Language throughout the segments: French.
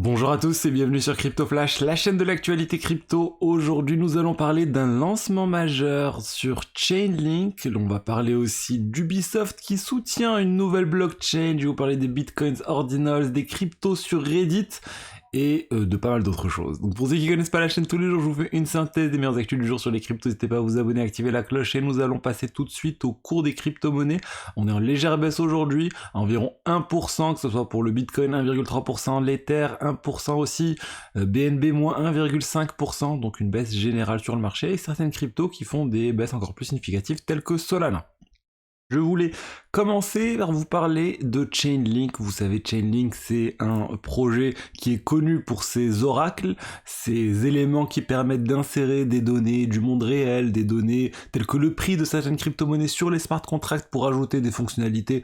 Bonjour à tous et bienvenue sur Crypto Flash, la chaîne de l'actualité crypto. Aujourd'hui, nous allons parler d'un lancement majeur sur Chainlink. On va parler aussi d'Ubisoft qui soutient une nouvelle blockchain. Je vais vous parler des bitcoins ordinals, des cryptos sur Reddit et de pas mal d'autres choses. Donc pour ceux qui connaissent pas la chaîne tous les jours, je vous fais une synthèse des meilleures actus du jour sur les cryptos. N'hésitez pas à vous abonner, à activer la cloche et nous allons passer tout de suite au cours des crypto-monnaies. On est en légère baisse aujourd'hui, à environ 1%, que ce soit pour le Bitcoin 1,3%, l'Ether 1% aussi, BNB moins 1,5%, donc une baisse générale sur le marché, et certaines cryptos qui font des baisses encore plus significatives telles que Solana. Je voulais commencer par vous parler de Chainlink. Vous savez, Chainlink, c'est un projet qui est connu pour ses oracles, ces éléments qui permettent d'insérer des données du monde réel, des données telles que le prix de certaines crypto-monnaies sur les smart contracts pour ajouter des fonctionnalités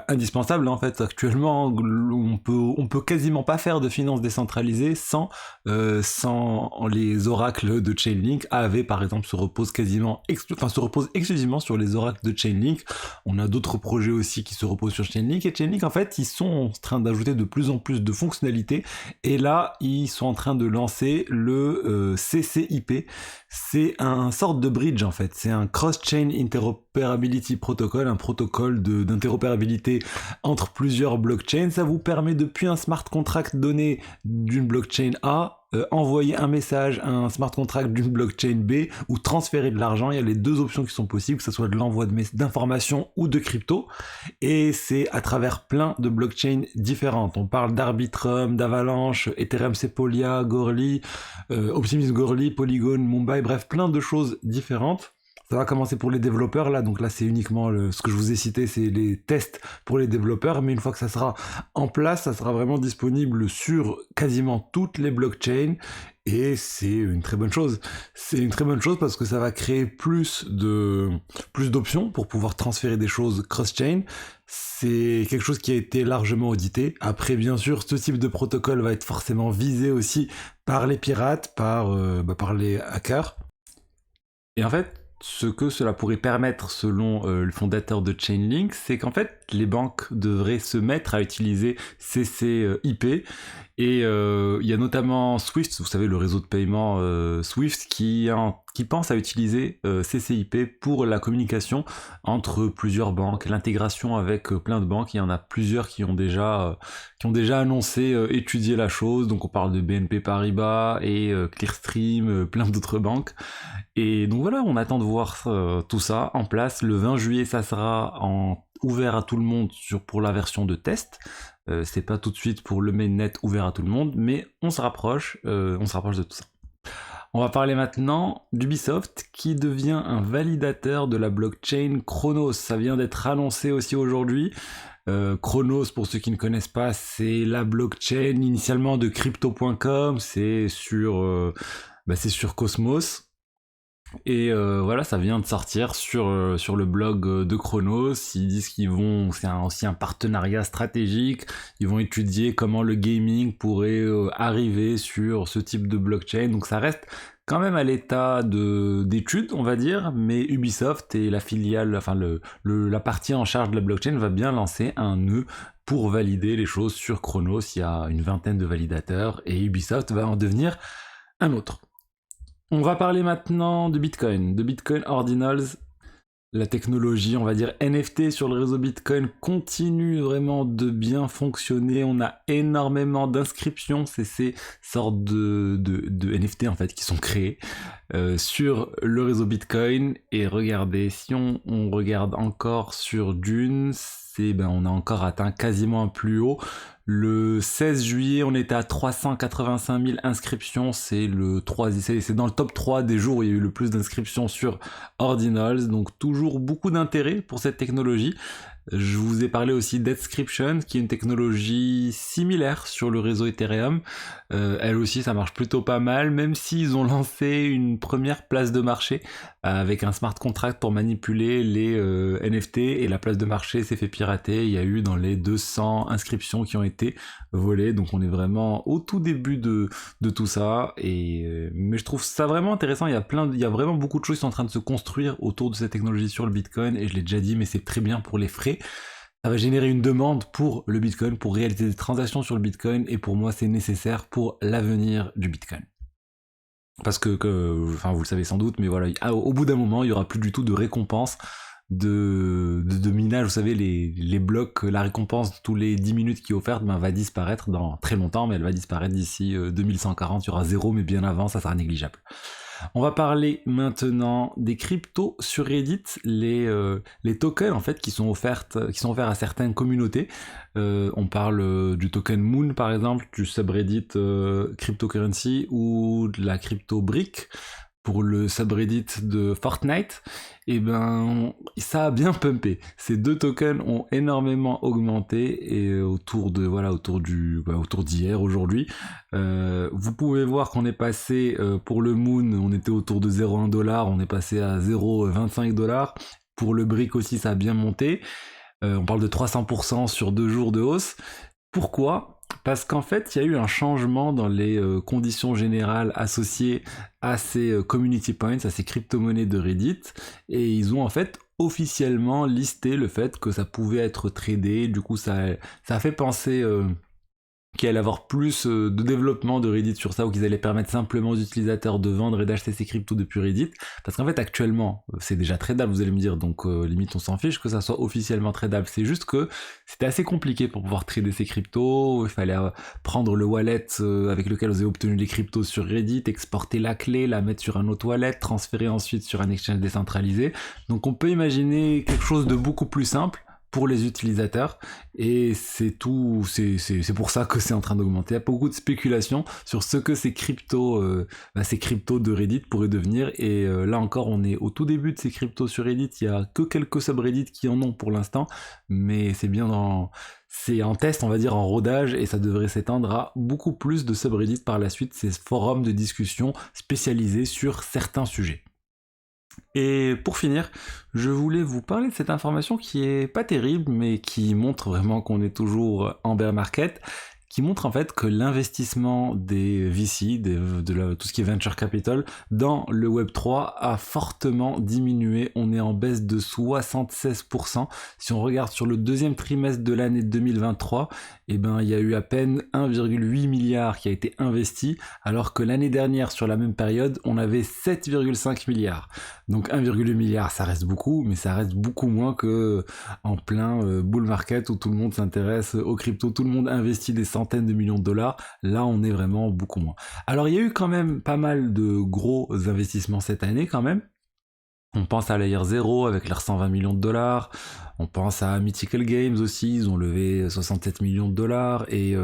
indispensables. En fait, actuellement, on peut quasiment pas faire de finance décentralisée sans les oracles de Chainlink. AAV, par exemple, se repose exclusivement sur les oracles de Chainlink. On a d'autres projets aussi qui se reposent sur Chainlink, et Chainlink en fait ils sont en train d'ajouter de plus en plus de fonctionnalités, et là ils sont en train de lancer le CCIP. C'est un sorte de bridge en fait, c'est un Cross-Chain Interoperability Protocol, un protocole d'interopérabilité entre plusieurs blockchains. Ça vous permet depuis un smart contract donné d'une blockchain A envoyer un message à un smart contract d'une blockchain B ou transférer de l'argent. Il y a les deux options qui sont possibles, que ce soit de l'envoi d'informations ou de crypto, et c'est à travers plein de blockchains différentes. On parle d'Arbitrum, d'Avalanche, Ethereum Sepolia, Goerli, Optimism Goerli, Polygon, Mumbai, bref, plein de choses différentes. Ça va commencer pour les développeurs là, donc là c'est uniquement ce que je vous ai cité, c'est les tests pour les développeurs, mais une fois que ça sera en place, ça sera vraiment disponible sur quasiment toutes les blockchains, et c'est une très bonne chose. C'est une très bonne chose parce que ça va créer plus d'options pour pouvoir transférer des choses cross-chain. C'est quelque chose qui a été largement audité. Après, bien sûr, ce type de protocole va être forcément visé aussi par les pirates, par les hackers. Et en fait, ce que cela pourrait permettre selon le fondateur de Chainlink, c'est qu'en fait les banques devraient se mettre à utiliser CCIP, et il y a notamment Swift, vous savez le réseau de paiement Swift, qui pense à utiliser CCIP pour la communication entre plusieurs banques, l'intégration avec plein de banques. Il y en a plusieurs qui ont déjà annoncé étudier la chose, donc on parle de BNP Paribas et Clearstream, plein d'autres banques. Et donc voilà, on attend de voir tout ça en place. Le 20 juillet, ça sera ouvert à tout le monde pour la version de test. C'est pas tout de suite pour le mainnet ouvert à tout le monde, mais on se rapproche de tout ça. On va parler maintenant d'Ubisoft qui devient un validateur de la blockchain Chronos. Ça vient d'être annoncé aussi aujourd'hui. Chronos, pour ceux qui ne connaissent pas, c'est la blockchain initialement de Crypto.com. C'est sur Cosmos. Et voilà, ça vient de sortir sur le blog de Chronos. Ils disent c'est aussi un partenariat stratégique. Ils vont étudier comment le gaming pourrait arriver sur ce type de blockchain. Donc ça reste quand même à l'état d'étude, on va dire, mais Ubisoft et la filiale, enfin la partie en charge de la blockchain va bien lancer un nœud pour valider les choses sur Chronos. Il y a une vingtaine de validateurs et Ubisoft va en devenir un autre. On va parler maintenant de Bitcoin Ordinals. La technologie, on va dire NFT sur le réseau Bitcoin continue vraiment de bien fonctionner. On a énormément d'inscriptions, c'est ces sortes de NFT en fait qui sont créés sur le réseau Bitcoin. Et regardez, si on regarde encore sur Dune, on a encore atteint quasiment un plus haut. Le 16 juillet, on était à 385 000 inscriptions. C'est dans le top 3 des jours où il y a eu le plus d'inscriptions sur Ordinals. Donc toujours beaucoup d'intérêt pour cette technologie. Je vous ai parlé aussi d'Edscription, qui est une technologie similaire sur le réseau Ethereum. Elle aussi, ça marche plutôt pas mal, même s'ils ont lancé une première place de marché avec un smart contract pour manipuler les NFT, et la place de marché s'est fait pirater. Il y a eu dans les 200 inscriptions qui ont été volées, donc on est vraiment au tout début de tout ça. Mais je trouve ça vraiment intéressant. Il y a vraiment beaucoup de choses qui sont en train de se construire autour de cette technologie sur le Bitcoin, et je l'ai déjà dit, mais c'est très bien pour les frais. ça va générer une demande pour le Bitcoin, pour réaliser des transactions sur le Bitcoin, et pour moi c'est nécessaire pour l'avenir du Bitcoin. Parce que vous le savez sans doute, mais voilà, au bout d'un moment, il y aura plus du tout de récompense de minage. Vous savez, les blocs, la récompense tous les 10 minutes qui est offerte va disparaître dans très longtemps, mais elle va disparaître d'ici 2140, il y aura 0, mais bien avant, ça sera négligeable. On va parler maintenant des cryptos sur Reddit, les tokens en fait qui sont offerts à certaines communautés. On parle du token Moon par exemple, du subreddit Cryptocurrency, ou de la crypto Brick pour le subreddit de Fortnite. Et ça a bien pumpé. Ces deux tokens ont énormément augmenté, et autour d'hier, aujourd'hui. Vous pouvez voir qu'on est passé, pour le Moon, on était autour de 0,1$, on est passé à 0,25$. Pour le Brick aussi, ça a bien monté. On parle de 300% sur 2 jours de hausse. Pourquoi ? Parce qu'en fait, il y a eu un changement dans les conditions générales associées à ces community points, à ces crypto-monnaies de Reddit, et ils ont en fait officiellement listé le fait que ça pouvait être tradé. Du coup, ça a fait penser qu'il allait avoir plus de développement de Reddit sur ça, ou qu'ils allaient permettre simplement aux utilisateurs de vendre et d'acheter ces cryptos depuis Reddit. Parce qu'en fait, actuellement, c'est déjà tradable, vous allez me dire, donc limite on s'en fiche que ça soit officiellement tradable. C'est juste que c'était assez compliqué pour pouvoir trader ces cryptos. Il fallait prendre le wallet avec lequel vous avez obtenu les cryptos sur Reddit, exporter la clé, la mettre sur un autre wallet, transférer ensuite sur un exchange décentralisé. Donc on peut imaginer quelque chose de beaucoup plus simple pour les utilisateurs, et c'est tout, c'est pour ça que c'est en train d'augmenter. Il y a beaucoup de spéculations sur ce que ces cryptos de Reddit pourraient devenir, et là encore on est au tout début de ces cryptos sur Reddit. Il y a que quelques subreddits qui en ont pour l'instant, mais c'est en test, on va dire, en rodage, et ça devrait s'étendre à beaucoup plus de subreddits par la suite, ces forums de discussion spécialisés sur certains sujets. Et pour finir, je voulais vous parler de cette information qui est pas terrible, mais qui montre vraiment qu'on est toujours en bear market, qui montre en fait que l'investissement des VC, tout ce qui est venture capital, dans le Web3 a fortement diminué. On est en baisse de 76%. Si on regarde sur le deuxième trimestre de l'année 2023, il y a eu à peine 1,8 milliard qui a été investi, alors que l'année dernière, sur la même période, on avait 7,5 milliards. Donc 1,8 milliard, ça reste beaucoup, mais ça reste beaucoup moins que en plein bull market où tout le monde s'intéresse aux cryptos, tout le monde investit des centaines de millions de dollars. Là, on est vraiment beaucoup moins. Alors, il y a eu quand même pas mal de gros investissements cette année quand même. On pense à Layer 0 avec leurs 120 millions de dollars. On pense à Mythical Games aussi, ils ont levé 67 millions de dollars, et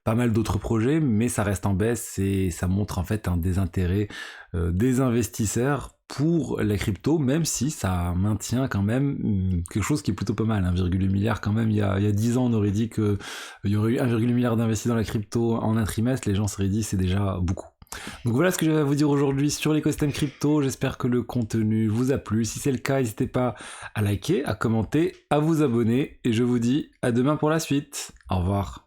pas mal d'autres projets, mais ça reste en baisse, et ça montre en fait un désintérêt des investisseurs pour la crypto, même si ça maintient quand même quelque chose qui est plutôt pas mal. 1,8 milliard quand même, il y a 10 ans on aurait dit qu'il y aurait eu 1,8 milliard d'investis dans la crypto en un trimestre, les gens seraient dit c'est déjà beaucoup. Donc voilà ce que j'avais à vous dire aujourd'hui sur l'écosystème crypto. J'espère que le contenu vous a plu. Si c'est le cas, n'hésitez pas à liker, à commenter, à vous abonner, et je vous dis à demain pour la suite. Au revoir.